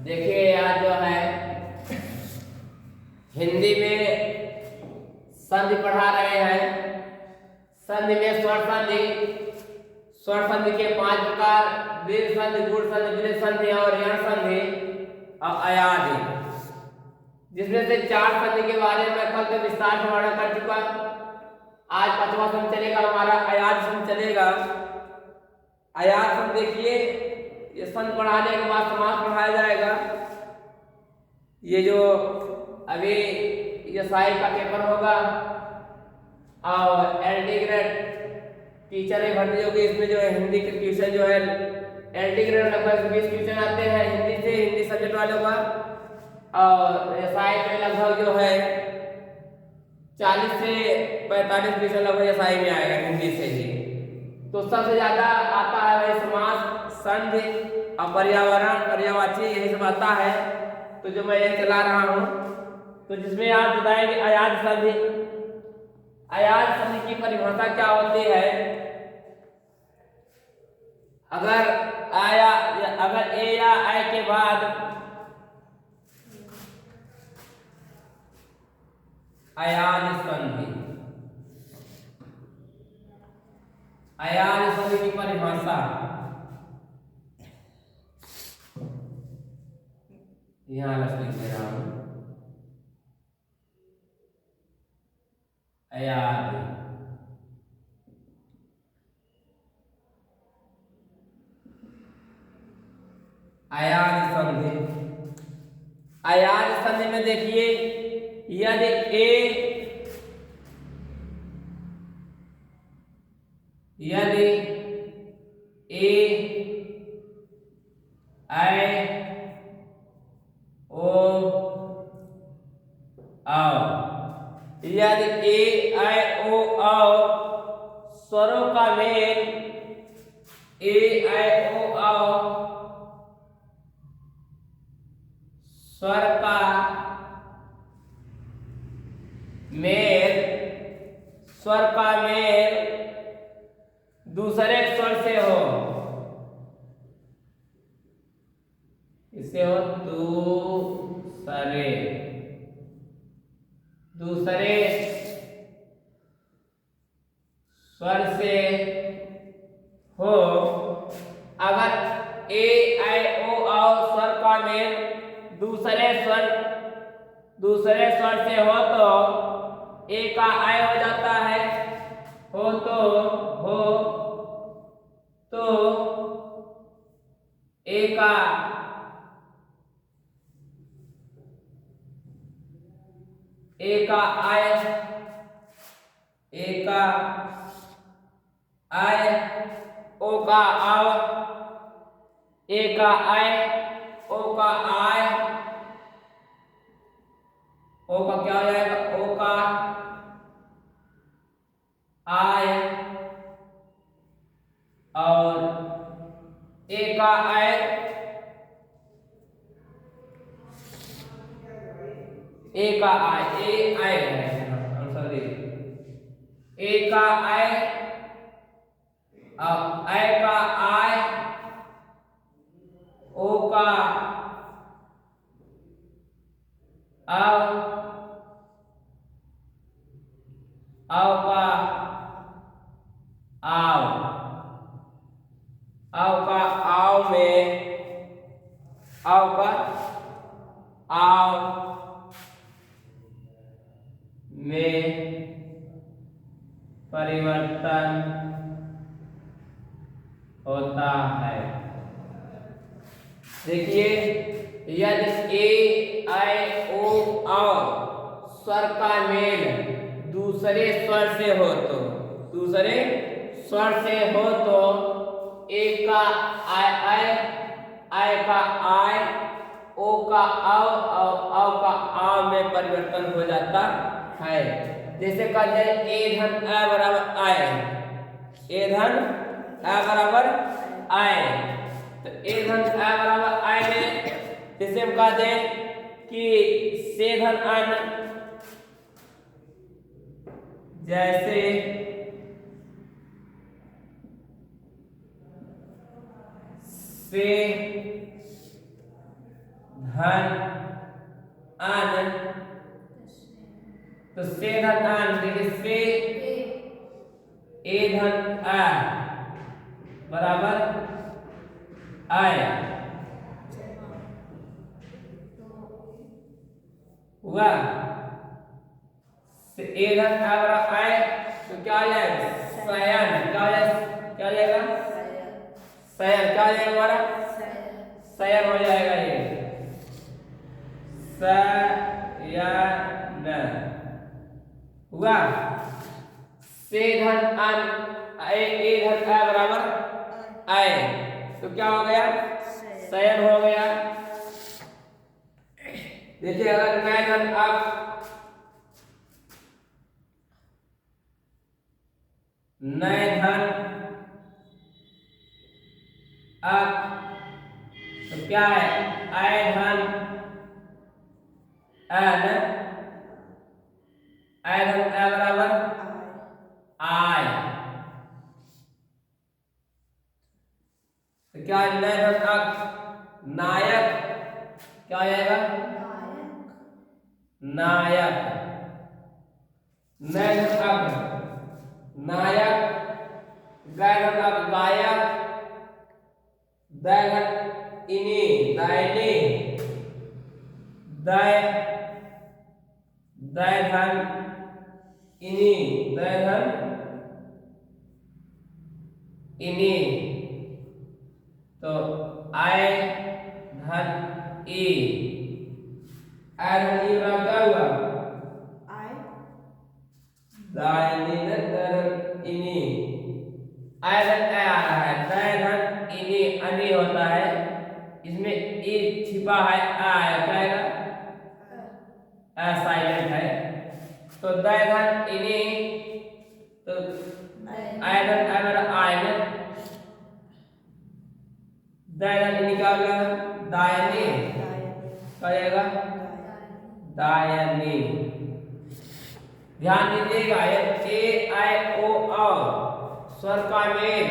देखिए आज जो है हिंदी में संधि पढ़ा रहे हैं। संधि में स्वर संधि के 5 प्रकार: दीर्घ संधि, गुण संधि, विलय संधि और यण संधि और अयाधि, जिसमें से 4 संधि के बारे में कल तो विस्तार से वर्णन कर चुका। आज 5वां संधि चलेगा हमारा, अयाधि संधि चलेगा। अयाधि संधि देखिए, ये संधि पढ़ाने के बाद समास पढ़ाया जाएगा। ये जो अभी ये साहित्य का पेपर होगा और एलडी ग्रेड टीचर है भर्ती होगी, इसमें जो है हिंदी के ट्यूशन जो है एलडी ग्रेड लगभग 20 ट्यूशन आते हैं हिंदी से, हिंदी सब्जेक्ट वालों का। और साहित्य में लगभग जो है 40 से 45 ट्यूशन लगभग एसआई में आएगा हिंदी से ही। तो सबसे ज्यादा आता है वही समास, संधि और पर्यावरण, पर्यायवाची, यही सब आता है। तो जो मैं ये चला रहा हूँ, तो जिसमें आप बताएंगे अयाधि संधि। अयाधि संधि की परिभाषा क्या होती है? अगर ए या आय के बाद अयाधि संधि। अयाधि संधि की परिभाषा यहाँ लिख दे रहा हूं। अयाधि संधि। अयाधि संधि में देखिए, यदि ए आई ओ आओ, यदि ए आई ओ आओ स्वरों का मेल, ए आई ओ आओ स्वर का मेल, स्वर का मेल दूसरे स्वर से हो, इसे हो दूसरे स्वर से हो। अगर ए आई ओ आओ स्वर का मेल दूसरे स्वर से हो तो ए का आय हो जाता है, हो तो ए का आय, ओ का आव, ए का आय, ओ का आय, ओ का क्या हो जाएगा? ओ का आय और ए का आय, ए का आय, ए आय आंसर दे, ए का आय, आय का आय, ओ का आव, आव का आव, आव का आव में, आव का आव में परिवर्तन होता है। देखिए, यदि ए आई ओ आओ स्वर का मेल दूसरे स्वर से हो तो, दूसरे स्वर से हो तो ए का आय का आय, ओ का आव और आव का आव में परिवर्तन हो जाता है। जैसे कहते हैं ए धन आ बराबर आय, ए धन आ बराबर आय, तो ए धन आ बराबर आय में जैसे हम कहते हैं कि से धन आन, जैसे से धन अन, तो से धन अन, देखिए से ए धन आ बराबर आय हुआ। से ए धन आ बराबर आय, तो क्या आ जाएगा शयन, क्या आ जाएगा, क्या आ जाएगा शयन, क्या आ जाएगा हमारा शयन हो जाएगा ये शयन हुआ। से धन अन ए धन आ बराबर आय, तो क्या हो गया शयन हो गया। देखिए अगर मैं धन अब नए धन अब, तो क्या है आय धन अन, आय धन अ बराबर आय, तो क्या है नए धन अब नायक, क्या आ जाएगा नायक, नए धन अब नायक, गए धन अब गायक, दय धन इनी दायनी, दय दय धन इनी, दय धन इनी, तो आय धन ई, आय धन ई बराबर क्या हुआ दायनी धन इनी, आय धन आ रहा है, दय धन इनी अनि होता है, इसमें ई छिपा है आ है, क्या आएगा साइलेंट है, तो दय धन इनी, तो आय धन आ मेरा आय में दय धन इनी क्या होगा दायनी, क्या आएगा दायनी। ध्यान दीजिएगा ए आई ओ औ स्वर का मेल,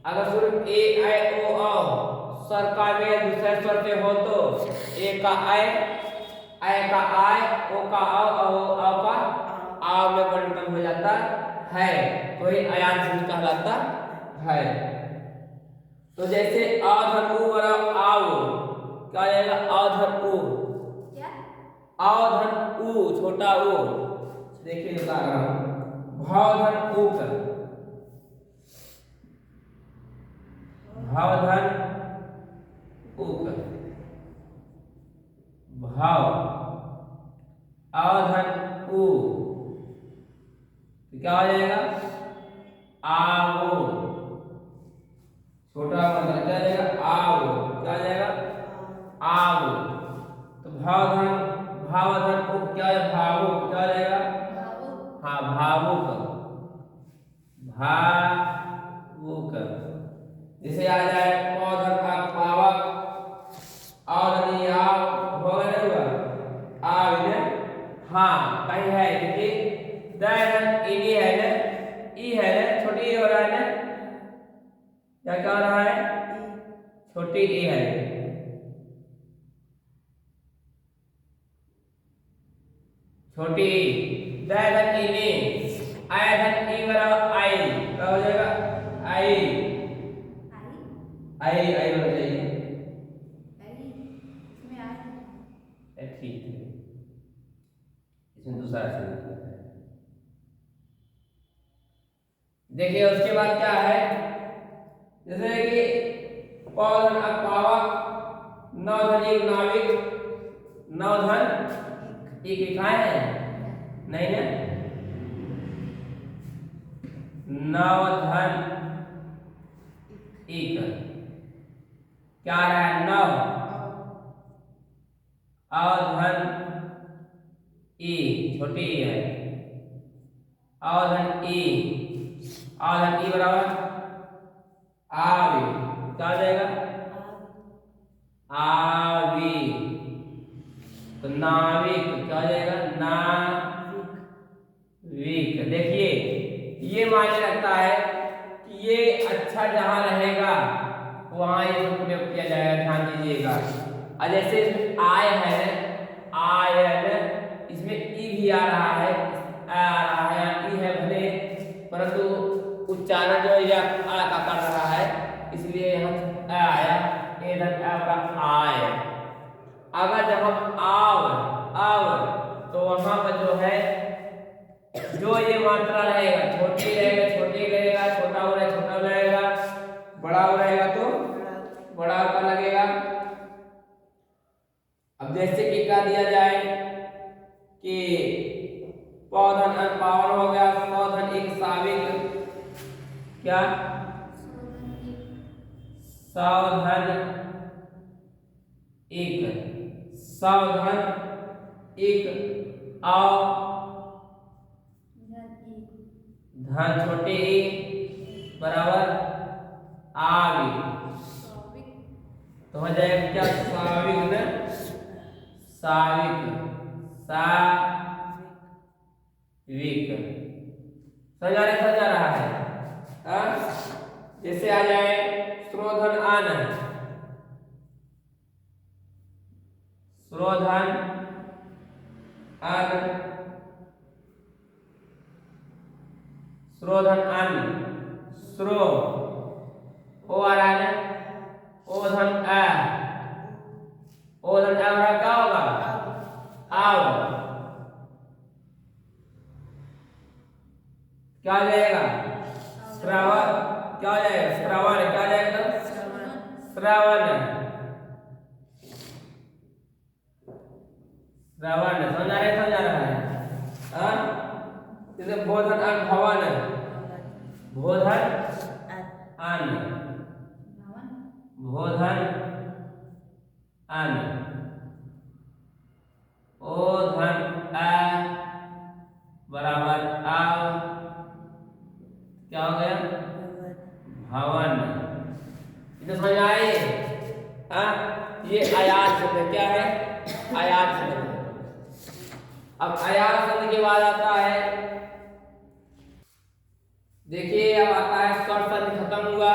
अगर सिर्फ ए आई ओ औ स्वर का मेल दूसरे स्वर से हो तो ए का आय का आय, ओ का औ का आव में परिवर्तन हो जाता है, तो ये अयान चिन्ह कहलाता है। तो जैसे आ धन उ बराबर आव, क्या आ जाएगा आ धन उ, आ धन उ छोटा उ, देखिए बता रहा हूं भाव धन उक, भाव धन उक, भाव अवधन उ, तो क्या हो जाएगा आओ, छोटा मतलब क्या जाएगा आओ, क्या जाएगा आओ, तो भावधन उक क्या है भावुक, क्या जाएगा हाँ भावुक, भावुक। जैसे आ जाए पौधन का पावक, और नहीं आव होगा नहीं हुआ आव ने, हाँ कहीं है क्योंकि दयन इनी है ना, ई है ना, छोटी ई हो रहा है ना, क्या कह रहा है छोटी ई है, छोटी ई, दयन इनी, आय धन ई बराबर आई, क्या हो जाएगा आई, आई आई होना चाहिए, ठीक है इसमें दूसरा है। देखिए उसके बाद क्या है, जैसे कि पौधन पावक, नौधन एक नाविक, नौधन एक लिखाए हैं नहीं ना, नौधन एक क्या रहा है नव, अवधन ई छोटी ई है, अवधन ई, अवधन ई बराबर आवी, क्या आ जाएगा आवी, तो नाविक क्या आ जाएगा नाविक। देखिए ये मायने रखता है कि ये अच्छा जहां रहेगा वहां ये सब प्रयोग किया जाएगा, ध्यान दीजिएगा और जैसे इसमें आय है, आयन, इसमें ई भी आ रहा है, आ रहा है, ई है भले, परंतु उच्चारण जो है आ का कर रहा है, इसलिए यहाँ आया, इधर आय। अगर जब हम आव तो वहां पर जो है जो ये मात्रा रहेगा, छोटी रहेगा छोटी रहेगा, छोटा हो रहेगा छोटा रहेगा, बड़ा हो रहेगा तो बड़ा का लगेगा। अब जैसे कि कह दिया जाए कि पौधन अनपावन हो गया, पौधन एक साविक, क्या सावधन एक, सावधन एक, आओ धन छोटे ए बराबर आविक, तो हो जाएगा क्या साविक न साविक, साविक, समझा रहा है। जैसे आ जाए स्रोधन आन, स्रोधन आन, स्रोधन आन, स्रो ओ आ रहा है, ओधन आ, ओधन आ रहा क्या होगा, आओ, क्या हो जाएगा श्रावण, क्या हो जाएगा श्रावण, क्या हो जाएगा श्रावण, श्रावण, समझा रहा है। जैसे भोधन अन भवन, भोधन अन, भोधन अन, ओधन आ बराबर आव, क्या हो गया भवन। इतना समझ आए। ये आयात शब्द क्या है, आयात शब्द। अब आयात शब्द के बाद आता है, देखिए अब आता है स्वर संधि खत्म हुआ,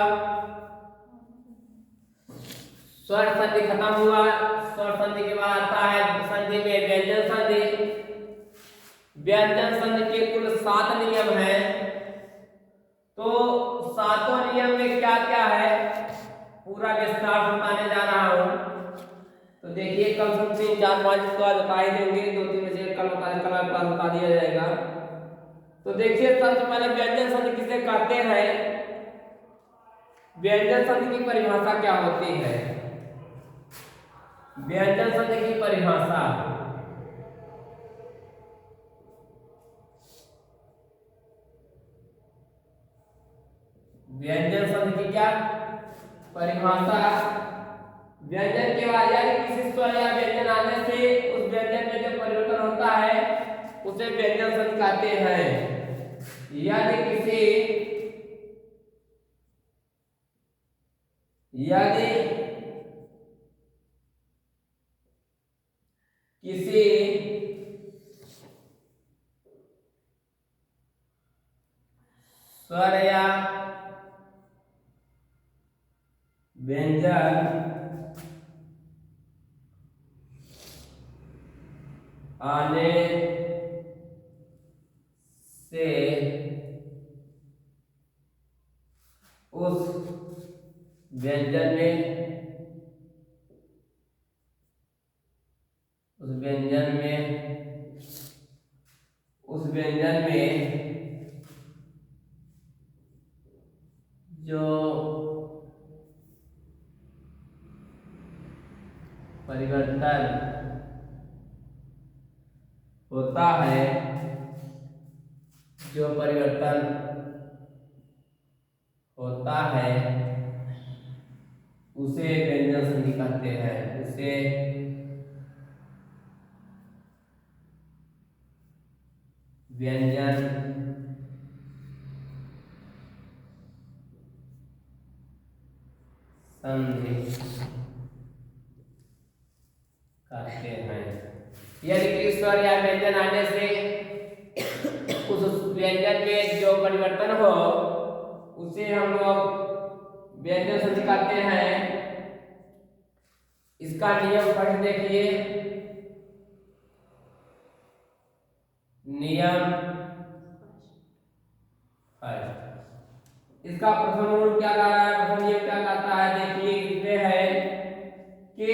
स्वर संधि खत्म हुआ, स्वर संधि के बाद आता है संधि में व्यंजन संधि। व्यंजन संधि के कुल 7 नियम हैं, तो सातों नियम में क्या क्या है पूरा विस्तार बताने जा रहा हूं। तो देखिए कम से कम 3-4-5 तो आज बता ही देंगे, 2-3 बजे कल बता दिया जाएगा। तो देखिए सबसे पहले व्यंजन संधि किसे कहते हैं, व्यंजन संधि की परिभाषा क्या होती है। व्यंजन संधि की परिभाषा, व्यंजन संधि की क्या परिभाषा, व्यंजन के बाद यानी किसी स्वर या व्यंजन आने से उस व्यंजन में जो परिवर्तन होता है उसे व्यंजन संधि कहते हैं। यदि किसी स्वर या व्यंजन आने से उस व्यंजन में जो परिवर्तन होता है, उसे व्यंजन संधि कहते हैं, उसे व्यंजन संधि कहते हैं। यदि स्वर या व्यंजन आने से उस व्यंजन में जो परिवर्तन हो उसे हम लोग व्यंजन संधि कहते हैं। इसका नियम पढ़ देखिए। नियम फर्स्ट। इसका प्रथम रूल क्या कह रहा है, प्रथम नियम क्या कहता है, देखिए इसमें है कि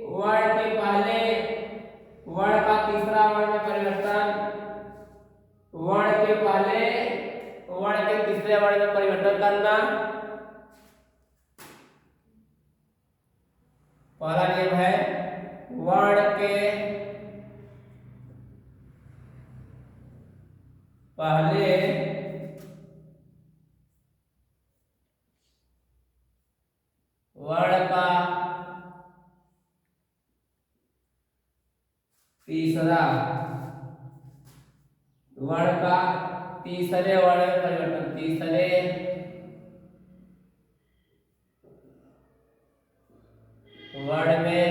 वर्ण के पहले वर्ण का तीसरा वर्ण में परिवर्तन, वर्ण के पहले वर्ण के तीसरे वर्ण में परिवर्तन करना। पहला नियम है वर्ण के पहले वर्ण का तीसरा वर्ण का तीसरे वर्ण में परिवर्तन, तीसरे वर्ण में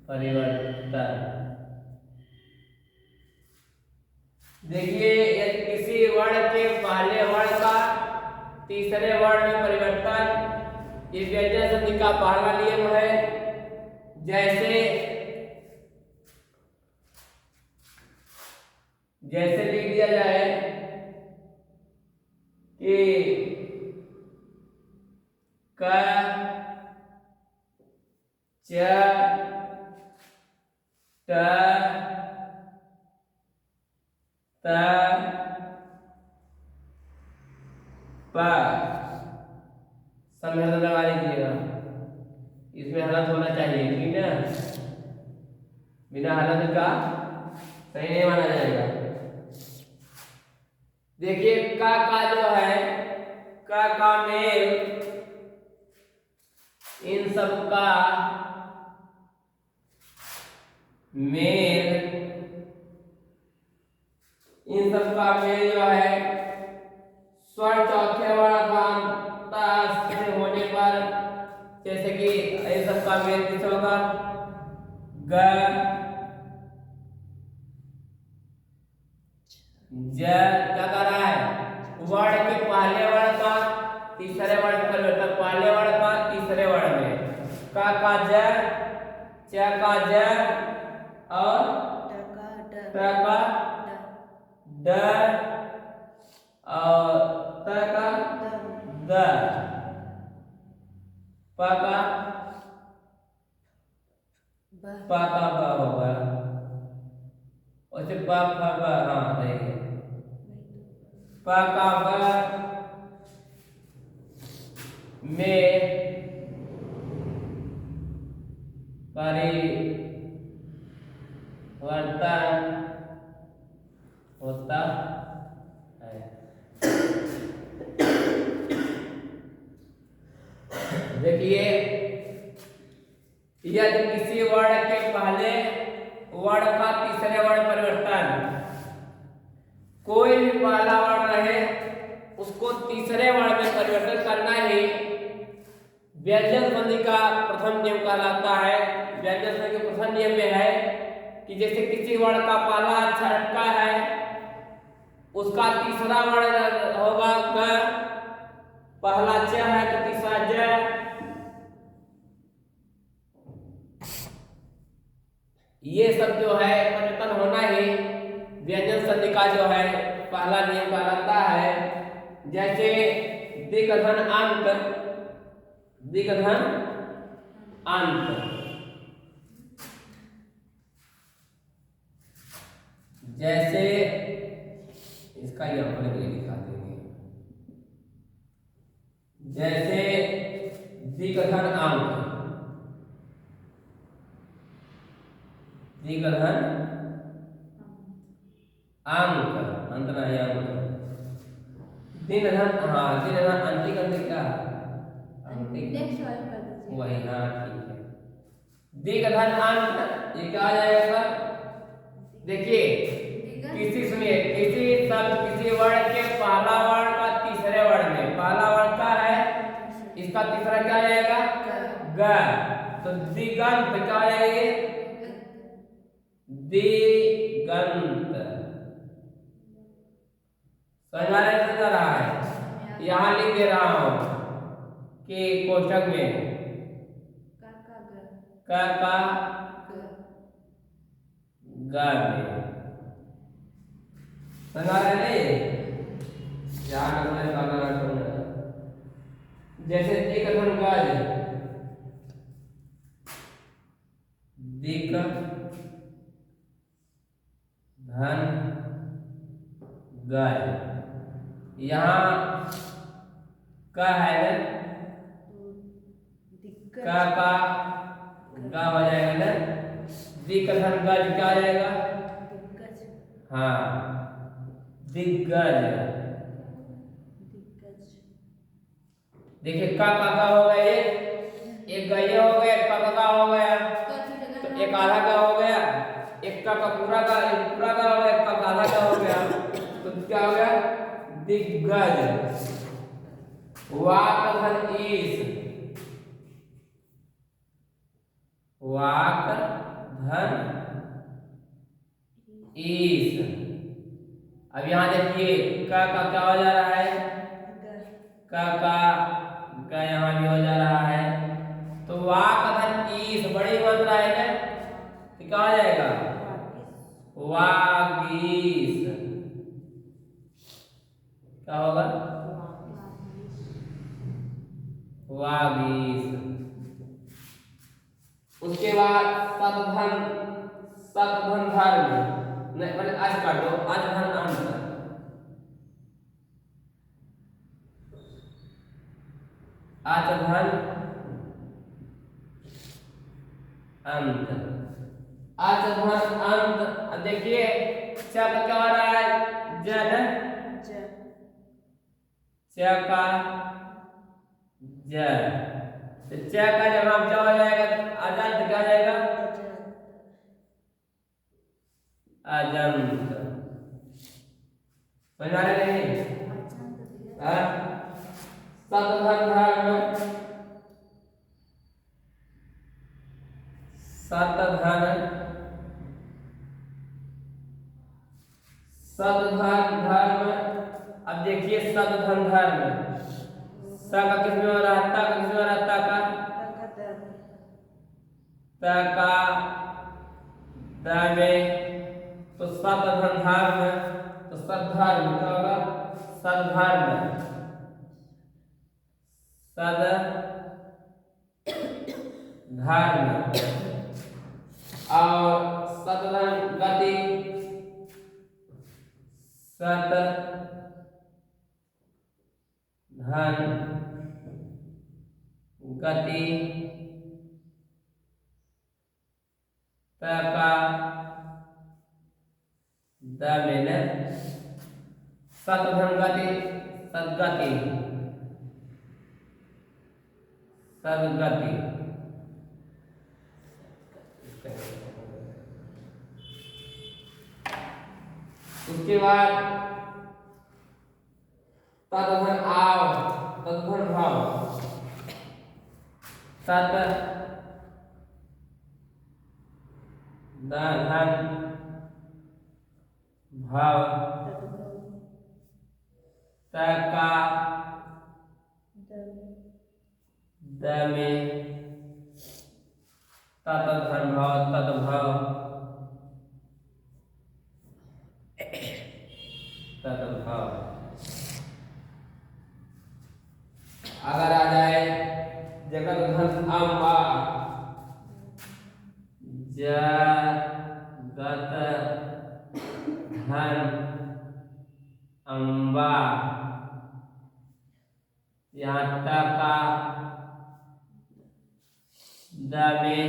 परिवर्तन। देखिए यदि किसी वर्ण के पहले वर्ण का तीसरे वर्ण में परिवर्तन, ये व्यंजन संधि का पहला नियम है। जैसे लिख दिया जाए कि क च ट त प, सब में लगा लीजिएगा। इसमें हलंत होना चाहिए, ठीक है, बिना हलंत का सही नहीं माना जाएगा। देखिए का जो है, का मेल इन सब का मेल, इन सब का मेल जो है स्वर चौथे वर्ण का अंत होने पर, जैसे कि इन सब का मेल किस होगा, ग ज, क्या कर रहा है, वर्ण के पहले वर्ण का तीसरे वर्ण में परिवर्तन, पहले वर्ण का तीसरे वर्ण में, का ज, च का ज और ट का ड और त का द, प का ब होगा, उसे प फ ब, हाँ सही, प का ब में परिवर्तन होता है। देखिए यदि किसी वर्ण के पहले वर्ण का तीसरे वर्ण परिवर्तन, कोई भी पहला वर्ण रहे उसको तीसरे वर्ण में परिवर्तन करना ही व्यंजन संधि का प्रथम नियम कहलाता है। व्यंजन संधि के प्रथम नियम में है कि जैसे किसी वर्ण का पहला अक्षर का है, उसका तीसरा वर्ण होगा क, पहला च है तो तीसरा ज, ये सब जो है परिवर्तन होना ही व्यंजन संधि का जो है पहला नियम कहलाता है। जैसे दिग्धन अंत, दिग्धन अंत, जैसे इसका यहाँ पर लिखा देंगे, जैसे दिग्धन अंक, दिग्धन अंक, अंत नहीं अंक, दिग्धन, हाँ दिग्धन अंतिक, अंतिक क्या वही, हाँ ठीक है, दिग्धन अंत, ये क्या आ जाएगा, देखिए किसी, सुनिए किसी शब्द किसी वर्ण के पहला वर्ण का तीसरे वर्ण में, पहला वर्ण का है इसका तीसरा क्या आ जाएगा ग, तो दिगंत क्या आ जाएगी, दिगंत, समझ रहा है, यहाँ लिख दे रहा हूं कि कोष्ठक में क का ग में। समझ रहे नहीं? ध्यान रखना। जैसे दिक धन गज, दिक धन गज, यहाँ क है ना, क का ग हो जाएगा ना, दिक धन गज क्या हो जाएगा? हाँ, दिग्गज। देखिए का हो गया, एक गये हो गया, का हो गया, तो एक आधा का हो गया, एक का पूरा का, एक पूरा का हो गया, एक का आधा का हो गया, तो क्या हो गया? दिग्गज। वाक धन ईश, वाक धन ईश। अब यहाँ देखिए का क्या हो जा रहा है? का यहाँ भी हो जा रहा है, तो वाक धन ईश बड़ी मात्रा है ना, तो क्या हो जाएगा? वागीश। क्या होगा? वागीश। उसके बाद सतधन धर्म, नहीं मतलब आज काटो, आज धन अंत, आज धन अंत, आज धन अंत। देखिए क्या हो रहा है? जन च का ज, तो च का जब हम क्या हो जाएगा? अजंत क्या हो जाएगा? अजंत। समझ आ रहे नहीं? सतधन धर्म, सतधन धर्म। अब देखिए सतधन धर्म, स का किस में हो रहा है? ता का किस में हो रहा है? ता का द में, तो सतधन धर्म, तो सद्धर्म क्या होगा? सद्धर्म, धर्म। और सतधन गति, सतधन गति, का द में सतधन गति, सदगति, सदगति। उसके बाद तदधन आव, तदधन भाव, सत धन भाव, त का द में तदधन भाव, तदभाव, तदभाव। अगर आ जाए जगत धन अम्बा, जगत धन अम्बा, यहाँ तक का द में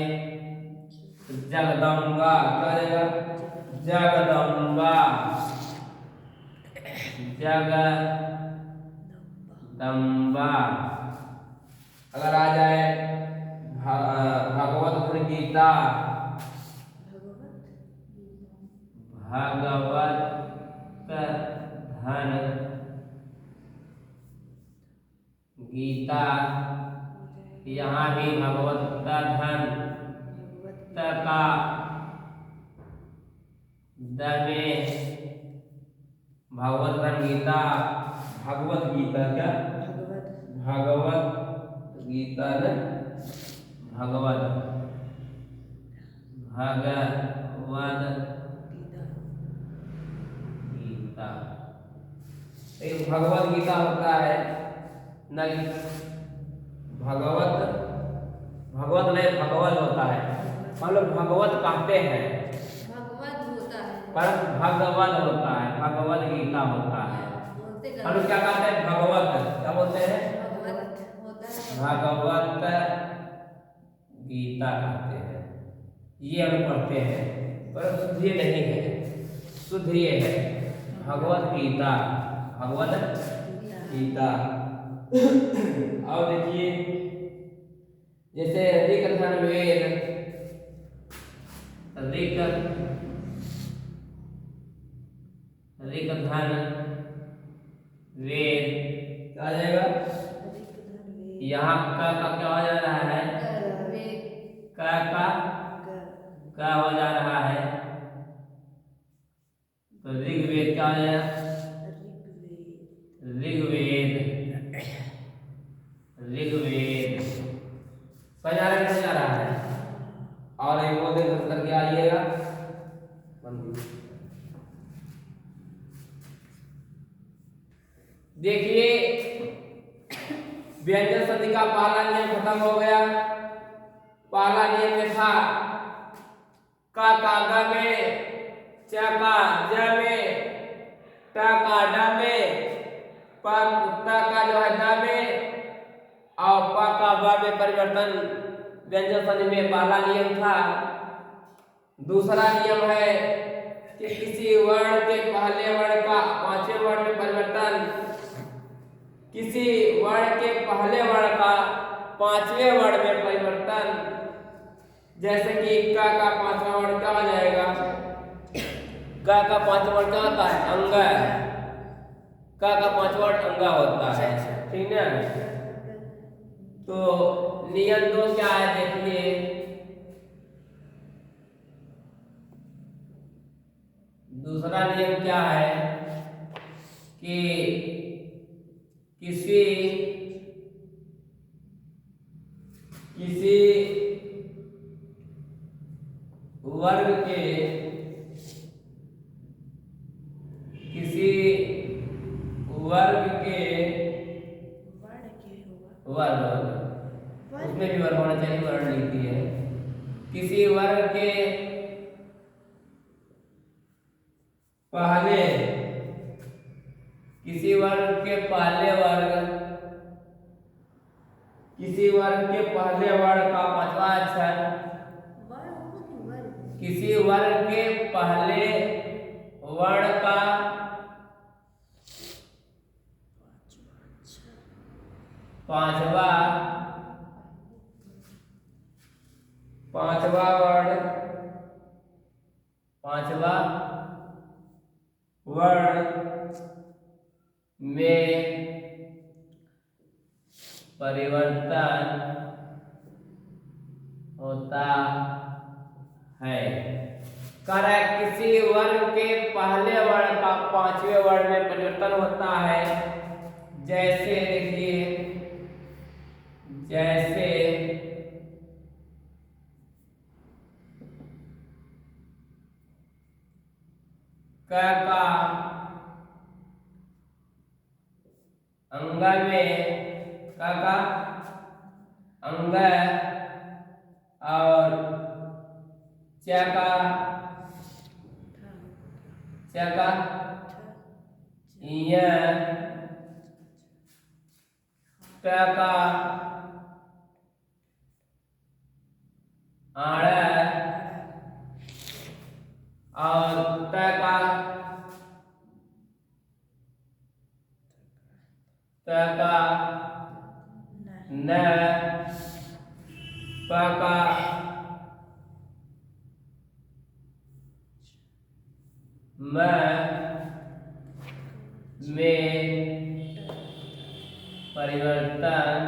जगदम्बा, क्या हो जाएगा? जगदम्बा, जगदम्बा। अगर आ जाए भगवत धन गीता, भगवत धन गीता, यहाँ भी भगवत धन का द में भगवत धन गीता, भगवत गीता, क्या भगवत गीता न भगवत भगवद गीता। एक भगवद गीता होता है न, भगवत भगवत नहीं भगवत होता है। हम लोग भगवत कहते हैं, भगवत होता है, पर भगवत होता है, भगवद गीता होता है। हम लोग क्या कहते हैं? भगवत। क्या बोलते हैं? भगवत होता है, भगवत गीता कहते हैं। ये हम पढ़ते हैं, पर शुद्ध ये नहीं है, शुद्ध ये है भगवत गीता, भगवत गीता। और देखिए जैसे ऋग धर्मवेद, ऋग धन वेद क्या आ जाएगा? यहाँ का क्या हो जा रहा है? का हो जा रहा है, तो ऋग्वेद क्या हो जाएगा? ऋग्वेद, ऋग्वेद समझ आ रहा है। और एक वो देख करके आइएगा, देखिए व्यंजन संधि का पहला नियम खत्म हो गया। पहला नियम में था का ग में, च का ज में, ट का ड में, प का जो है द में, और प का ब में परिवर्तन व्यंजन संधि में पहला नियम था। दूसरा नियम है कि किसी वर्ण के पहले वर्ण का पांचवें वर्ण में परिवर्तन, किसी वर्ण के पहले वर्ण का पांचवें वर्ण में परिवर्तन। जैसे कि का पांचवा वर्ण क्या हो जाएगा? का पांचवा वर्ण क्या होता है? अंग। का पांचवा वर्ण अंगा होता है, ठीक है। तो नियम 2 क्या है देखिए, दूसरा नियम क्या है कि किसी वर्ग के, किसी वर्ग के वर्ग, उसमें भी वर्ग होना चाहिए, वर्ण लिखती है। किसी वर्ग के पहले, किसी वर्ग के पहले वर्ग, किसी वर्ग के पहले वर्ग का पांचवा अक्षर, किसी वर्ग के पहले वर्ण का पांचवा वर्ण में परिवर्तन होता है। किसी वर्ग के पहले वर्ण का पांचवें वर्ण में परिवर्तन होता है। जैसे देखिए, जैसे का अंग में, का अंग, और च का य, ट का आड़, और त का न, प का म में परिवर्तन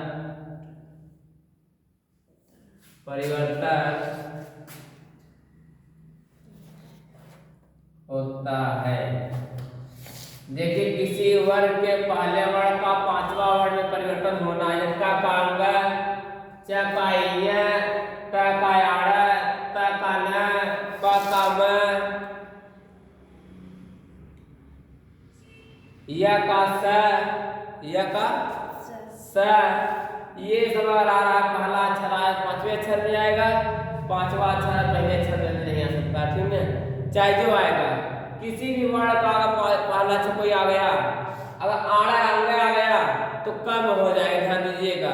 होता है। देखिए किसी वर्ग के पहले वर्ण का पांचवा वर्ण में परिवर्तन होना है। का अंग, च का य, ट का आड़, त का न, या का स, या का स, ये सब अगर आ रहा है पहला अक्षर आया पांचवें अक्षर में आएगा, पांचवा अक्षर पहले अक्षर में नहीं आ सकता, ठीक है। चाहे जो आएगा किसी भी वर्ण का अगर पहला अक्षर कोई आ गया, अगर आड़ा अंग आ गया तो कम हो जाएगा, ध्यान दीजिएगा।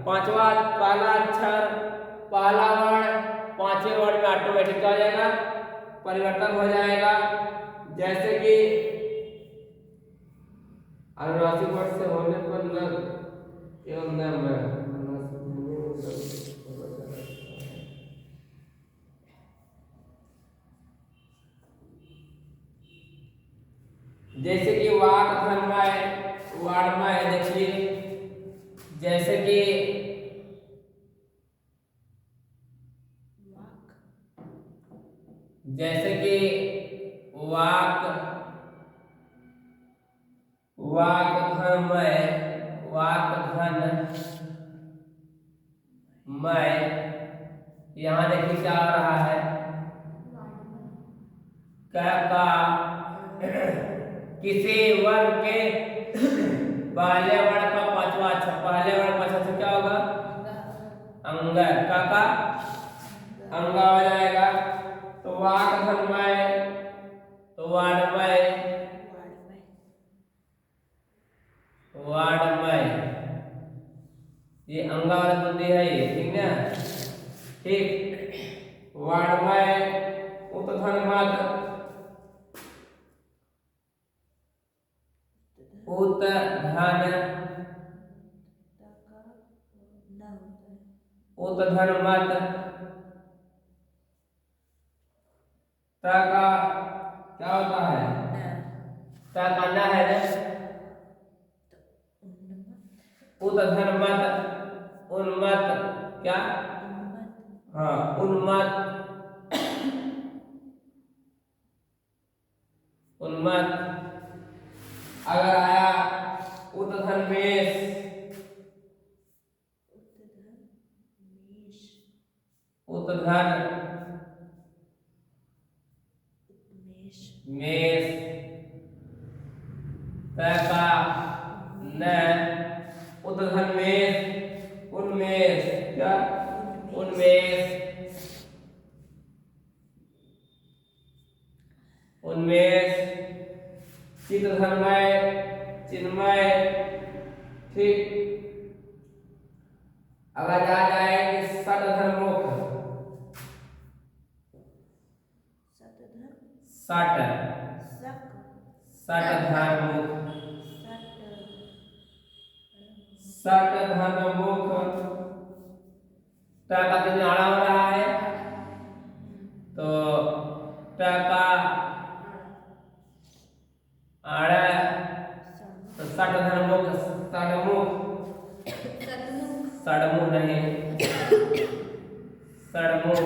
पांचवा पहला अक्षर पहला वर्ण पांचवें वर्ण में ऑटोमेटिक क्या हो जाएगा, परिवर्तन हो जाएगा। जैसे कि अनुनासिक वर्ण से होने पर न एवं न में जैसे कि वाक धर्मय वाणमय, देखिए जैसे कि वाक वाक धर्मय वाक धन मय, यहाँ देखिए क्या आ रहा है का किसी वर्ण के पहले वर्ण का पांचवा अक्षर, पहले वर्ण पांचवा अक्षर क्या होगा, अंग, का अंग हो जाएगा। तो वाक धर्मय तो वाणमय वाणमय, ये अंगा वाला बुद्धि है ये, ठीक ना, ठीक। वाणमय उत्थन मत उत्थन मत, ता का क्या होता है, ता का न है ना, उत्थन मत उन्मत, क्या, हाँ उन्मत उन्मत। अगर आया उत्थन मेष उत्थन मेष, तका न उत्थन मेष उन्मेष, क्या उन्मेष उन्मेष। चित्तधर्मय चिन्मय, ठीक। अगर आ जाए कि सटधर्मुख सट सटधर्मुख सटधर्मुख, ट का तो आड़ा हो रहा है तो ट का आड़ा, तो सटधर्मुख सड़मुख सड़मुख नहीं सड़मुख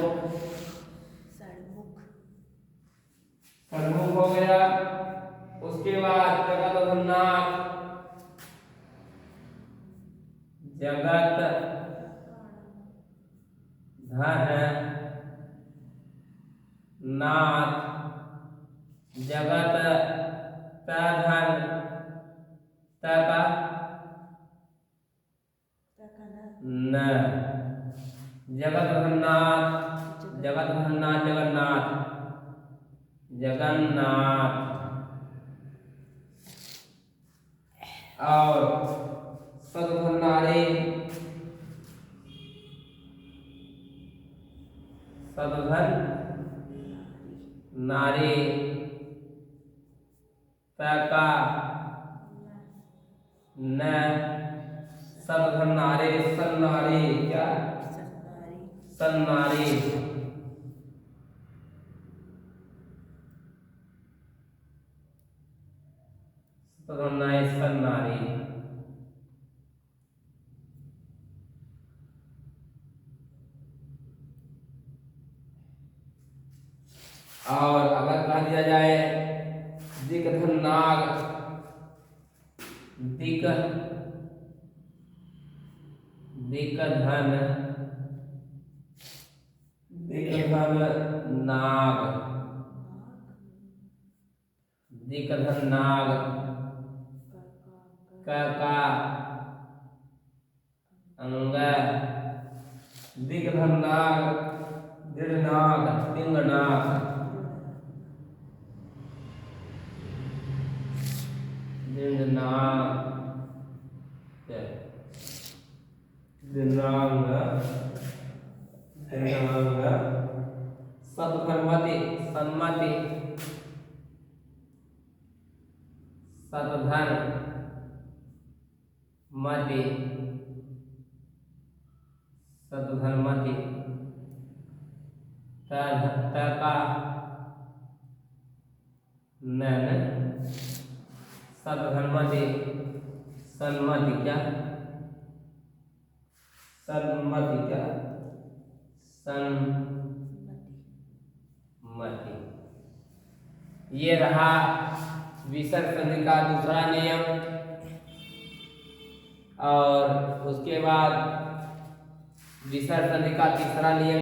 सड़मुख हो गया। उसके बाद जगत नाथ जगत धन नाथ जगत धन तका न जगत धननाथ जगत धननाथ जगन्नाथ जगन्नाथ। और सदधनारे सदधन नारी तका न सदधन नारी सन्नारी, क्या सन्नारी। सदधनाय सन्नारी। और अगर कह दिया जाए दिग्धन नाग दिग्धन दिग्धन नाग दिग्धन नाग क का अंग दिग्धनाग दृढ़नाग तिंगनाग दृढ़नाग दृढ़नाग दृढ़नाग सतधर्मति सन्मति सतधर मति सतधर्मति तका नैन सतधर्मति सन्मति क्या सन्मति क्या सन्मति। ये रहा विसर्ग संधि का दूसरा नियम। और उसके बाद विसर्ग संधि का तीसरा नियम